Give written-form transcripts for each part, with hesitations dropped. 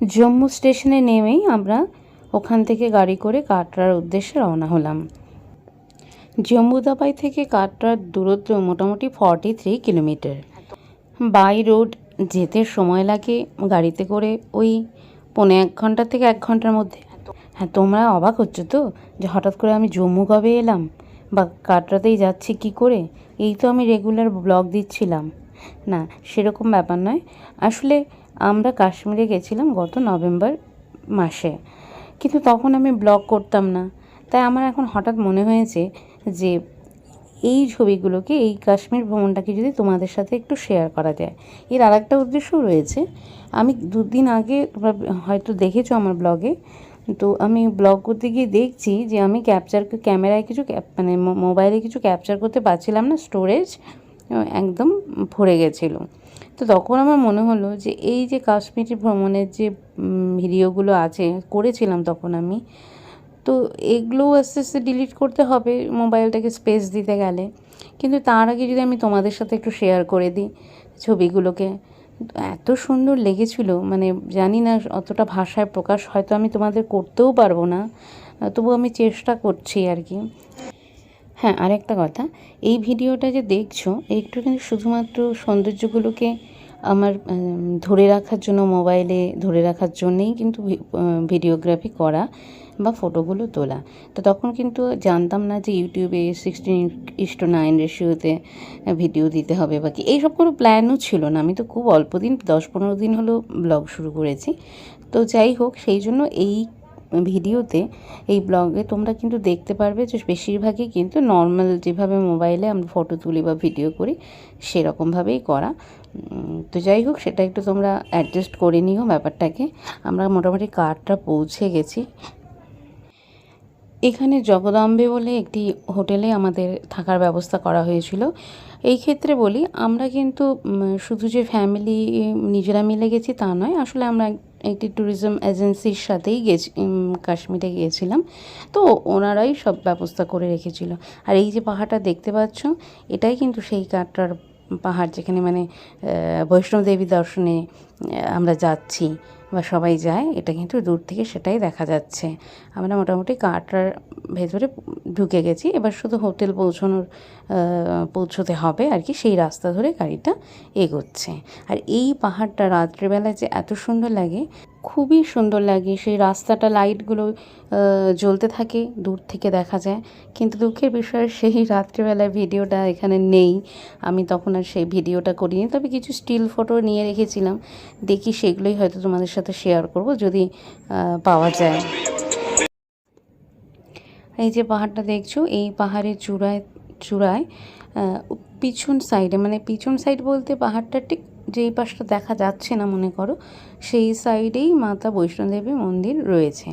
জম্মু স্টেশনে নেমেই আমরা ওখান থেকে গাড়ি করে কাটরার উদ্দেশ্যে রওনা হলাম। জম্মু তাওয়াই থেকে কাটরার দূরত্ব মোটামুটি 43 কিলোমিটার। বাই রোড যেতে সময় লাগে গাড়িতে করে ওই 1.25 ঘন্টা থেকে 1 ঘন্টার মধ্যে। হ্যাঁ, তোমরা অবাক হচ্ছ তো যে হঠাৎ করে আমি জম্মু কবে এলাম বা কাটরাতেই যাচ্ছি কি করে। এই তো আমি রেগুলার ব্লগ দিচ্ছিলাম। না, সেরকম ব্যাপার নয়। আসলে আমরা কাশ্মীরে গেছিলাম গত নভেম্বর মাসে, কিন্তু তখন আমি ব্লগ করতাম না। তাই আমার এখন হঠাৎ মনে হয়েছে যে এই ছবিগুলোকে, এই কাশ্মীর ভ্রমণটাকে যদি তোমাদের সাথে একটু শেয়ার করা যায়। এর আরেকটা উদ্দেশ্যও রয়েছে। আমি 2 দিন আগে, তোমরা হয়তো দেখেছো আমার ব্লগে, তো আমি ব্লগ করতে গিয়ে দেখছি যে আমি ক্যামেরায় কিছু মানে মোবাইলে কিছু ক্যাপচার করতে পারছিলাম না, স্টোরেজ একদম ভরে গেছিলো। তো তখন আমার মনে হলো যে এই যে কাশ্মীরি ভ্রমণের যে ভিডিওগুলো আছে, করেছিলাম তখন আমি, তো এগুলোও আস্তে আস্তে ডিলিট করতে হবে মোবাইলটাকে স্পেস দিতে গেলে। কিন্তু তার আগে যদি আমি তোমাদের সাথে একটু শেয়ার করে দিই ছবিগুলোকে, এত সুন্দর লেগেছিল, মানে জানি না অতটা ভাষায় প্রকাশ হয়তো আমি তোমাদের করতেও পারবো না, তবু আমি চেষ্টা করছি আর কি। হ্যাঁ, আরেকটা কথা, এই ভিডিওটা যে দেখছো একটু কিন্তু শুধুমাত্র সৌন্দর্যগুলোকে আমার ধরে রাখার জন্য, মোবাইলে ধরে রাখার জন্যেই কিন্তু ভিডিওগ্রাফি করা বা ফটোগুলো তোলা। তো তখন কিন্তু জানতাম না যে ইউটিউবে 16:9 রেশিওতে ভিডিও দিতে হবে বা কি, এইসব কোনো প্ল্যানও ছিল না। আমি তো খুব অল্প দিন, 10-15 দিন হলো ব্লগ শুরু করেছি। তো যাই হোক, সেই জন্য এই ভিডিওতে, এই ব্লগে তোমরা কিন্তু দেখতে পারবে যে বেশিরভাগই কিন্তু নর্মাল যেভাবে মোবাইলে আমরা ফটো তুলি বা ভিডিও করি সেরকমভাবেই করা। তো যাই হোক, সেটা একটু তোমরা অ্যাডজাস্ট করে নিও ব্যাপারটাকে। আমরা মোটামুটি কাটরা পৌঁছে গেছি। এখানে জগদম্বে বলে একটি হোটেলে আমাদের থাকার ব্যবস্থা করা হয়েছিল। এই ক্ষেত্রে বলি, আমরা কিন্তু শুধু যে ফ্যামিলি নিজেরা মিলে গেছি তা নয়, আসলে আমরা একটি ট্যুরিজম এজেন্সির সাথেই কাশ্মীরে গিয়েছিলাম। তো ওনারাই সব ব্যবস্থা করে রেখেছিল। আর এই যে পাহাড়টা দেখতে পাচ্ছ, এটাই কিন্তু সেই কাটরার পাহাড় যেখানে মানে বৈষ্ণব দেবী দর্শনে আমরা যাচ্ছি বা সবাই যায়। এটা কিন্তু দূর থেকে সেটাই দেখা যাচ্ছে। আমরা মোটামুটি কাটরার ভেতরে ঢুকে গেছি। এবার শুধু হোটেল পৌঁছতে হবে আর কি, সেই রাস্তা ধরে গাড়িটা এগোচ্ছে। আর এই পাহাড়টা রাত্রিবেলায় যে এত সুন্দর লাগে, খুবই সুন্দর লাগে। সেই রাস্তাটা লাইটগুলো জ্বলতে থাকে, দূর থেকে দেখা যায়। কিন্তু দুঃখের বিষয়, সেই রাত্রিবেলায় ভিডিওটা এখানে নেই। আমি তখন আর সেই ভিডিওটা করিনি, তবে কিছু স্টিল ফটো নিয়ে রেখেছিলাম। দেখি সেগুলোই হয়তো তোমাদের সাথে শেয়ার করব যদি পাওয়া যায়। এই যে পাহাড়টা দেখছো, এই পাহাড়ের চূড়ায় পিছন সাইডে, মানে পিছন সাইড বলতে পাহাড়টা ঠিক যেই পাশটা দেখা যাচ্ছে না মনে করো, সেই সাইডেই মাতা বৈষ্ণোদেবী মন্দির রয়েছে।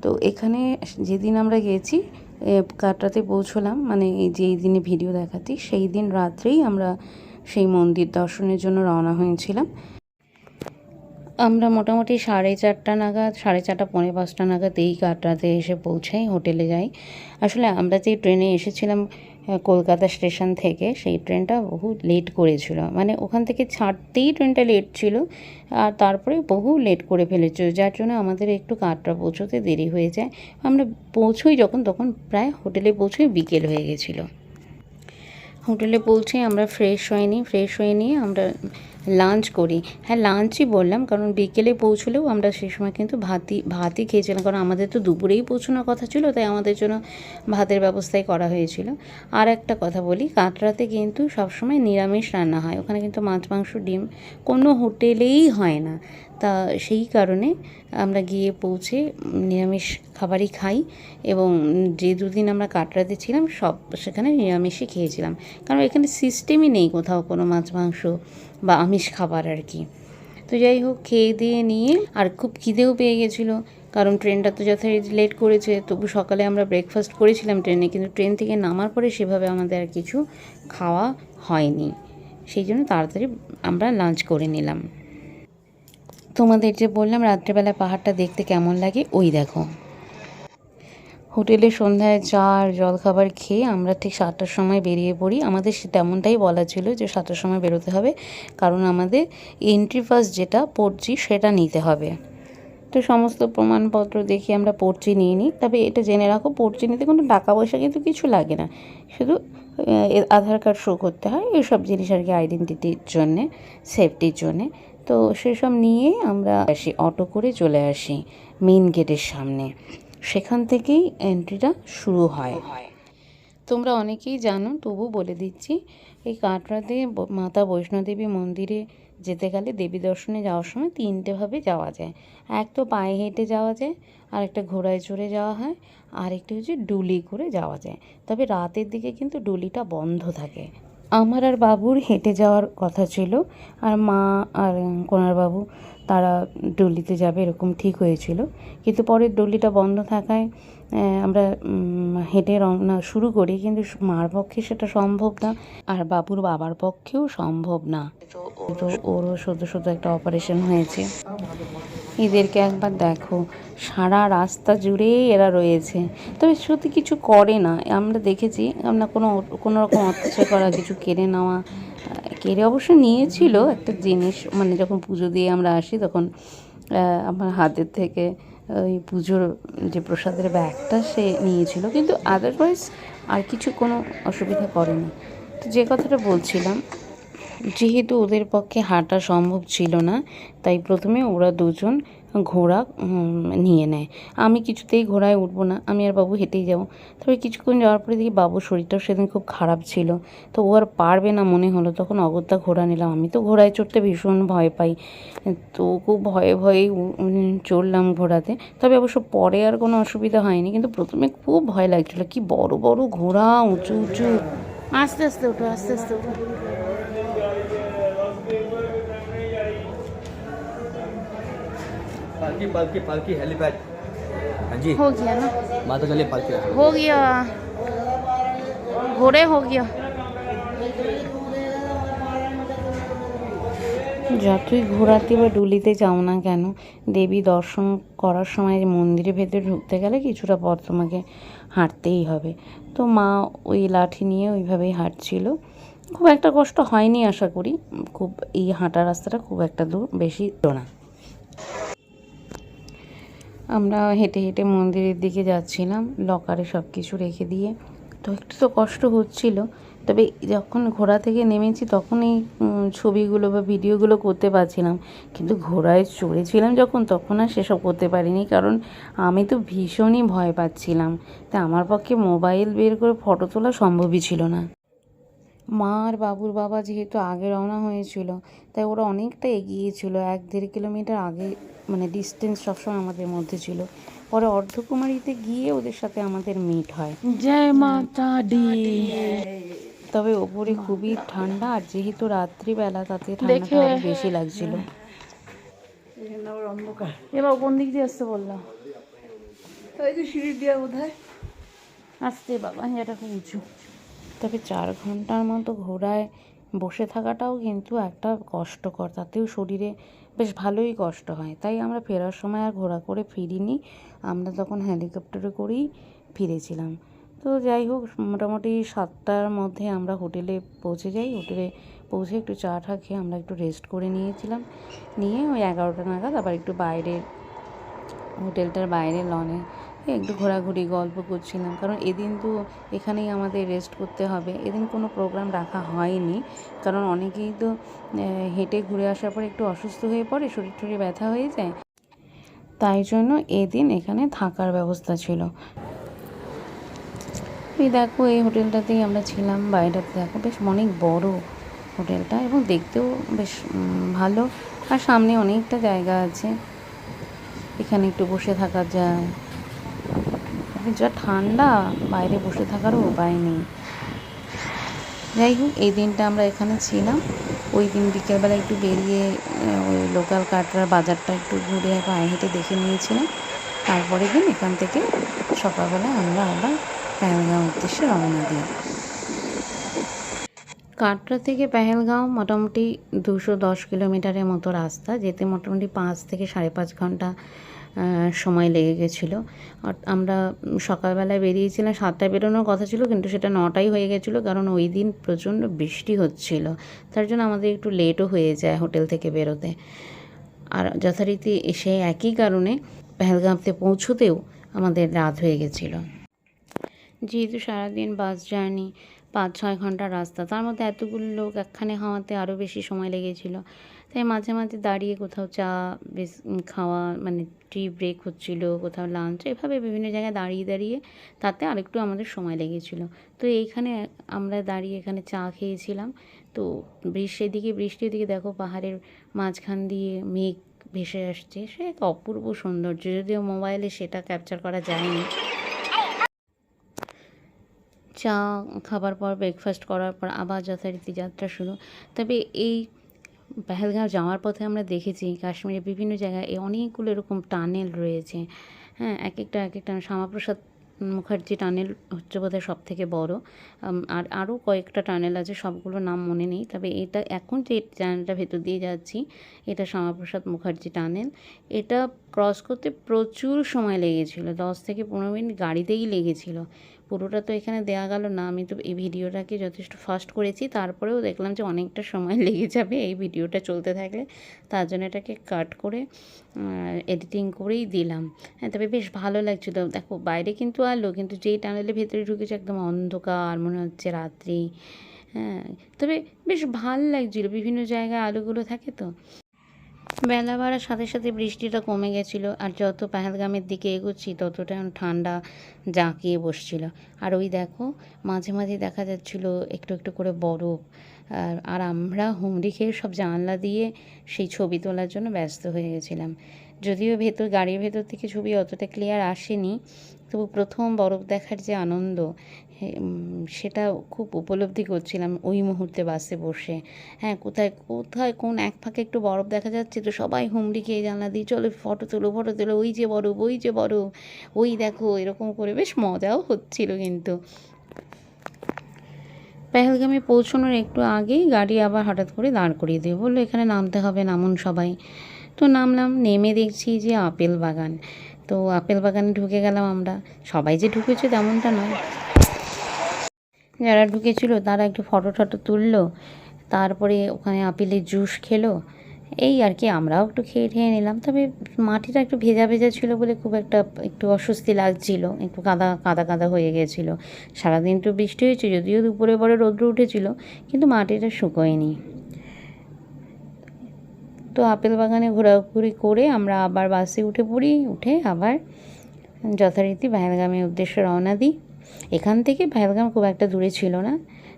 তো এখানে যেদিন আমরা গেছি, কাটরাতে পৌঁছলাম, মানে যেই দিনে ভিডিও দেখাচ্ছি সেই দিন রাত্রেই আমরা সেই মন্দির দর্শনের জন্য রওনা হয়েছিলাম। আমরা মোটামুটি 4:30 নাগাদ, 4:30 পৌনে 5টা নাগাদ এই কাটরাতে এসে পৌঁছাই, হোটেলে যাই। আসলে আমরা যে ট্রেনে এসেছিলাম কলকাতা স্টেশন থেকে, সেই ট্রেনটা বহু লেট করেছিল, মানে ওখান থেকে ছাড়তেই ট্রেনটা লেট ছিল, আর তারপরে বহু লেট করে ফেলেছিল, যার জন্য আমাদের একটু কাটরা পৌঁছতে দেরি হয়ে যায়। আমরা পৌঁছোই তখন প্রায় হোটেলে পৌঁছোই বিকেল হয়ে গেছিলো। হোটেলে পৌঁছে আমরা ফ্রেশ হয়ে নিয়ে আমরা লাঞ্চ করি। হ্যাঁ, লাঞ্চই বললাম, কারণ বিকেলে পৌঁছলেও আমরা সেই সময় কিন্তু ভাতই খেয়েছিলাম, কারণ আমাদের তো দুপুরেই পৌঁছানোর কথা ছিল, তাই আমাদের জন্য ভাতের ব্যবস্থাই করা হয়েছিল। আর একটা কথা বলি, কাটরাতে কিন্তু সবসময় নিরামিষ রান্না হয়। ওখানে কিন্তু মাছ, মাংস, ডিম কোনো হোটেলেই হয় না। তা সেই কারণে আমরা গিয়ে পৌঁছে নিরামিষ খাবারই খাই, এবং যে 2 দিন আমরা কাটরাতে ছিলাম সব সেখানে নিরামিষই খেয়েছিলাম, কারণ এখানে সিস্টেমই নেই কোথাও কোনো মাছ, মাংস বা আমিষ খাবার আর কি। তো যাই হোক, খেয়ে দিয়ে নিয়ে, আর খুব খিদেও পেয়ে গেছিলো, কারণ ট্রেনটা তো যথারীতি লেট করেছে। তবু সকালে আমরা ব্রেকফাস্ট করেছিলাম ট্রেনে, কিন্তু ট্রেন থেকে নামার পরে সেভাবে আমাদের আর কিছু খাওয়া হয়নি, সেই জন্য তাড়াতাড়ি আমরা লাঞ্চ করে নিলাম। তোমাদের যে বললাম রাত্রেবেলা পাহাড়টা দেখতে কেমন লাগে, ওই দেখো। হোটেলে সন্ধ্যায় চা আর জলখাবার খেয়ে আমরা ঠিক 7টার সময় বেরিয়ে পড়ি। আমাদের তেমনটাই বলা ছিল যে 7টার সময় বেরোতে হবে, কারণ আমাদের এন্ট্রি পাস যেটা পড়ছি সেটা নিতে হবে। তো সমস্ত প্রমাণপত্র দেখে আমরা পর্চি নিয়ে নিই। তবে এটা জেনে রাখো, পর্চি নিতে কোনো টাকা পয়সা কিন্তু কিছু লাগে না, শুধু আধার কার্ড শো করতে হয়, এইসব জিনিস আর কি, আইডেন্টিটির জন্যে, সেফটির জন্যে। তো সেসব নিয়ে আমরা অটো করে চলে আসি মেন গেটের সামনে। সেখান থেকেই এন্ট্রিটা শুরু হয়। তোমরা অনেকেই জানো, তবু বলে দিচ্ছি, এই কাটরাতে মাতা বৈষ্ণোদেবী মন্দিরে যেতে গেলে, দেবী দর্শনে যাওয়ার সময় তিনটেভাবে যাওয়া যায়। এক তো পায়ে হেঁটে যাওয়া যায়, আর একটা ঘোড়ায় চড়ে যাওয়া হয়, আর একটি হচ্ছে ডুলি করে যাওয়া যায়। তবে রাতের দিকে কিন্তু ডুলিটা বন্ধ থাকে। আমার আর বাবুর হেঁটে যাওয়ার কথা ছিল, আর মা আর কোনার বাবু তারা ডুলিতে যাবে এরকম ঠিক হয়েছিল। কিন্তু পরে ডুলিটা বন্ধ থাকায় আমরা হেঁটে রওনা শুরু করি, কিন্তু মার পক্ষে সেটা সম্ভব না, আর বাবুর বাবার পক্ষেও সম্ভব না। তো ওরও সদ্য একটা অপারেশন হয়েছে। এদেরকে একবার দেখো, সারা রাস্তা জুড়েই এরা রয়েছে, তবে সত্যি কিছু করে না। আমরা দেখেছি, আমরা কোনো রকম অত্যাচার করা, কিছু কেড়ে নেওয়া, কেড়ে অবশ্য নিয়েছিল একটা জিনিস, মানে যখন পুজো দিয়ে আমরা আসি তখন আমার হাতের থেকে ওই পুজোর যে প্রসাদের ব্যাগটা সে নিয়েছিল, কিন্তু আদারওয়াইজ আর কিছু কোনো অসুবিধা করেনি। তো যে কথাটা বলছিলাম, যেহেতু ওদের পক্ষে হাঁটা সম্ভব ছিল না, তাই প্রথমে ওরা দুজন ঘোড়া নিয়ে নেয়। আমি কিছুতেই ঘোড়ায় উঠবো না, আমি আর বাবু হেঁটেই যাবো। তবে কিছুক্ষণ যাওয়ার পরে দেখি বাবুর শরীরটাও সেদিন খুব খারাপ ছিল, তো ও আর পারবে না মনে হলো, তখন অগত্যা ঘোড়া নিলাম। আমি তো ঘোড়ায় চড়তে ভীষণ ভয় পাই, তো খুব ভয়ে ভয়েই চড়লাম ঘোড়াতে। তবে অবশ্য পরে আর কোনো অসুবিধা হয়নি, কিন্তু প্রথমে খুব ভয় লাগছিলো। কি বড় বড় ঘোড়া, উঁচু উঁচু। আস্তে আস্তে ওঠো, আস্তে আস্তে ওঠো। पालकी पालकी पालकी हेलीपैड। हाँ जी, हो गया ना, माता चलिए पालकी हो गया, घोड़े हो गया। যতই ঘোরাতে বা ডুলিতে যাও না কেন, দেবী দর্শন করার সময় মন্দিরের ভেতরে ঢুকতে গেলে কিছুটা পথ তোমাকে হাঁটতেই হবে। তো মা ওই লাঠি নিয়ে ওইভাবেই হাঁটছিল। খুব একটা কষ্ট হয়নি আশা করি, খুব এই হাঁটা রাস্তাটা খুব একটা দূর বেশি না। আমরা হেঁটে হেঁটে মন্দিরের দিকে যাচ্ছিলাম, লকারে সব কিছু রেখে দিয়ে। তো একটু তো কষ্ট হচ্ছিল, তবে যখন ঘোড়া থেকে নেমেছি তখন এই ছবিগুলো বা ভিডিওগুলো করতে পারছিলাম, কিন্তু ঘোড়ায় চড়েছিলাম যখন, তখন আর সেসব করতে পারিনি, কারণ আমি তো ভীষণই ভয় পাচ্ছিলাম। তাই আমার পক্ষে মোবাইল বের করে ফটো তোলা সম্ভবই ছিল না। মা আর বাবুর বাবা যেহেতু আগে রওনা হয়েছিল, তাই ওরা অনেকটা এগিয়েছিল, 1-1.5 কিলোমিটার আগে, মানে ডিস্টেন্স সবসময় আমাদের মধ্যে ছিল। পরে অর্ধকুমারীতে গিয়ে ওদের সাথে আমাদের মিট হয়। জয় মাতা দি। তবে ওপরে খুবই ঠান্ডা, আর যেহেতু রাত্রিবেলা তাতে ঠান্ডাটা আরো বেশি লাগছিল। এবার কোন দিক দিয়ে আসতে বললো? সিঁড়ি দিয়ে বোধহয় আসতে, বাবা এটা খুব উঁচু। তবে 4 ঘন্টার মতো ঘোড়ায় বসে থাকাটাও কিন্তু একটা কষ্টকর, তাতেও শরীরে বেশ ভালোই কষ্ট হয়। তাই আমরা ফেরার সময় আর ঘোড়া করে ফিরিনি, আমরা তখন হেলিকপ্টারে করেই ফিরেছিলাম। তো যাই হোক, মোটামুটি 7টার মধ্যে আমরা হোটেলে পৌঁছে যাই। হোটেলে পৌঁছে একটু চা টা খেয়ে আমরা একটু রেস্ট করে নিয়েছিলাম, নিয়ে ওই 11টা নাগাদ আবার একটু বাইরে, হোটেলটার বাইরে লনে একটু ঘোরাঘুরি গল্প করছিলাম, কারণ এদিন তো এখানেই আমাদের রেস্ট করতে হবে। এদিন কোনো প্রোগ্রাম রাখা হয়নি, কারণ অনেকেই তো হেঁটে ঘুরে আসার পর একটু অসুস্থ হয়ে পড়ে, শরীর টরীর ব্যথা হয়ে যায়, তাই জন্য এদিন এখানে থাকার ব্যবস্থা ছিল। এই দেখো, এই হোটেলটাতেই আমরা ছিলাম। বাইরেটা দেখো, বেশ অনেক বড় হোটেলটা, এবং দেখতেও বেশ ভালো, আর সামনে অনেকটা জায়গা আছে, এখানে একটু বসে থাকা যায়। যা ঠান্ডা, বাইরে বসে থাকারও উপায় নেই। যাই হোক, এই দিনটা আমরা এখানে ছিলাম। ওই দিন বিকেলবেলা একটু বেরিয়ে ওই লোকাল কাটরার বাজারটা একটু ঘুরে পায়ে হেঁটে দেখে নিয়েছিলাম। তারপরের দিন এখান থেকে সকালবেলা আমরা আবার পেহেলগাঁও উদ্দেশ্যে রওনা দিই। কাটরা থেকে পেহেলগাঁও মোটামুটি 210 কিলোমিটারের মতো রাস্তা, যেতে মোটামুটি 5 থেকে 5.5 ঘন্টা সময় লেগে গেছিলো। আমরা সকালবেলায় বেরিয়েছিলাম, 7টায় বেরোনোর কথা ছিল, কিন্তু সেটা 9টাই হয়ে গেছিলো, কারণ ওই দিন প্রচণ্ড বৃষ্টি হচ্ছিল, তার জন্য আমাদের একটু লেটও হয়ে যায় হোটেল থেকে বেরোতে। আর যথারীতি সেই একই কারণে পেহেলগামতে পৌঁছতেও আমাদের রাত হয়ে গেছিলো। যেহেতু সারাদিন বাস জার্নি 5-6 ঘন্টা রাস্তা, তার মধ্যে এতগুলো লোক একখানে খাওয়াতে আরও বেশি সময় লেগেছিলো। তাই মাঝে মাঝে দাঁড়িয়ে কোথাও চা খাওয়া, মানে টি ব্রেক হচ্ছিলো, কোথাও লাঞ্চ, এভাবে বিভিন্ন জায়গায় দাঁড়িয়ে দাঁড়িয়ে তাতে আরেকটু আমাদের সময় লেগেছিলো। তো এইখানে আমরা দাঁড়িয়ে এখানে চা খেয়েছিলাম। তো বৃষ্টি এদিকে দেখো পাহাড়ের মাঝখান দিয়ে মেঘ ভেসে আসছে, সে এক অপূর্ব সৌন্দর্য, যদিও মোবাইলে সেটা ক্যাপচার করা যায়নি। চা খাবার পর ব্রেকফাস্ট করার পর আবার যথারীতি যাত্রা শুরু। তবে এই পেহেলগাঁও যাওয়ার পথে আমরা দেখেছি কাশ্মীরের বিভিন্ন জায়গায় অনেকগুলো এরকম টানেল রয়েছে। হ্যাঁ, এক একটা শ্যামাপ্রসাদ মুখার্জি টানেল হচ্ছে বোধহয় সব থেকে বড়। আর আরও কয়েকটা টানেল আছে, সবগুলোর নাম মনে নেই। তবে এটা এখন যে টানেলটা ভেতর দিয়ে যাচ্ছি, এটা শ্যামাপ্রসাদ মুখার্জি টানেল। এটা ক্রস করতে প্রচুর সময় লেগেছিল, 10 থেকে 15 মিনিট গাড়িতেই লেগেছিল। পুরোটা তো এখানে দেওয়া গেল না, আমি তো এই ভিডিওটাকে যথেষ্ট ফাস্ট করেছি, তারপরেও দেখলাম যে অনেকটা সময় লেগে যাবে এই ভিডিওটা চলতে থাকলে, তার জন্য এটাকে কাট করে এডিটিং করেই দিলাম। হ্যাঁ, তবে বেশ ভালো লাগছিল। দেখো বাইরে কিন্তু আলো, কিন্তু যেই টানেলের ভেতরে ঢুকেছে একদম অন্ধকার, মনে হচ্ছে রাত্রি। হ্যাঁ, তবে বেশ ভালো লাগছিলো, বিভিন্ন জায়গায় আলোগুলো থাকে তো। বেলা বাড়ার সাথে সাথে বৃষ্টিটা কমে গেছিলো, আর যত পেহেলগামের দিকে এগোচ্ছি ততটা ঠান্ডা জাঁকিয়ে বসছিল। আর ওই দেখো মাঝে মাঝে দেখা যাচ্ছিলো একটু একটু করে বরফ। আর আমরা হুমড়ি খেয়ে সব জানলা দিয়ে সেই ছবি তোলার জন্য ব্যস্ত হয়ে গেছিলাম। যদিও গাড়ির ভেতর থেকে ছবি অতটা ক্লিয়ার আসেনি, তবু প্রথম বরফ দেখার যে আনন্দ, সেটা খুব উপলব্ধি করছিলাম ওই মুহূর্তে বাসে বসে। হ্যাঁ, কোথায় কোথায় কোন এক ফাঁকে একটু বরফ দেখা যাচ্ছে, তো সবাই হুমড়ি খেয়ে জানলা দিয়ে চলো ফটো তোলো, ওই যে বরফ, ওই যে বরফ, ওই দেখো, এরকম করে বেশ মজাও হচ্ছিল। কিন্তু পেহেলগামে পৌঁছানোর একটু আগেই গাড়ি আবার হঠাৎ করে দাঁড় করিয়ে দিয়ে বললো এখানে নামতে হবে, নামুন সবাই। তো নামলাম, নেমে দেখছি যে আপেল বাগান। তো আপেল বাগানে ঢুকে গেলাম আমরা। সবাই যে ঢুকেছে তেমনটা নয়, যারা ঢুকেছিল তারা একটু ফটো টটো তুললো, তারপরে ওখানে আপেলের জুস খেলো, এই আর কি। আমরাও একটু খেয়ে নিলাম। তবে মাটিটা একটু ভেজা ভেজা ছিল বলে খুব একটু অস্বস্তি লাগছিল, একটু কাদা কাদা হয়ে গেছিলো। সারাদিন তো বৃষ্টি হয়েছে, যদিও দুপুরে পরে রৌদ্র উঠেছিল, কিন্তু মাটিটা শুকোয়নি। তো আপেল বাগানে ঘোরাঘুরি করে আমরা আবার বাসে উঠে আবার যথারীতি পেহেলগামের উদ্দেশ্যে রওনা দিই। এখান থেকে পেহেলগাম খুব একটা দূরে ছিল না।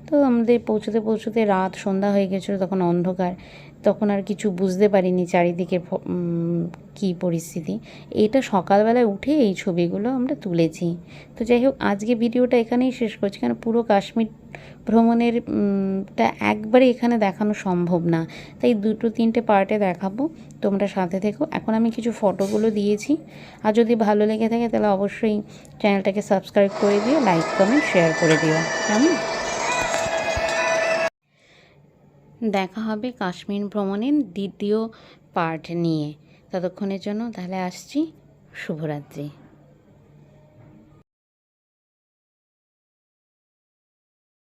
তো আমাদের পৌঁছতে রাত সন্ধ্যা হয়ে গেছিলো, তখন অন্ধকার, তখন আর কিছু বুঝতে পারিনি চারিদিকে কী পরিস্থিতি। এটা সকালবেলায় উঠে এই ছবিগুলো আমরা তুলেছি। তো যাই হোক, আজকে ভিডিওটা এখানেই শেষ করছি, কারণ পুরো কাশ্মীর ভ্রমণের টা একবারে এখানে দেখানো সম্ভব না, তাই 2-3টে পার্টে দেখাবো। তোমরা সাথে থেকো। এখন আমি কিছু ফটোগুলো দিয়েছি, আর যদি ভালো লেগে থাকে তাহলে অবশ্যই চ্যানেলটাকে সাবস্ক্রাইব করে দিও, লাইক কমেন্ট শেয়ার করে দিও। কেমন? দেখা হবে কাশ্মীর ভ্রমণের দ্বিতীয় পার্ট নিয়ে। ততক্ষণের জন্য তাহলে আসছি। শুভরাত্রি।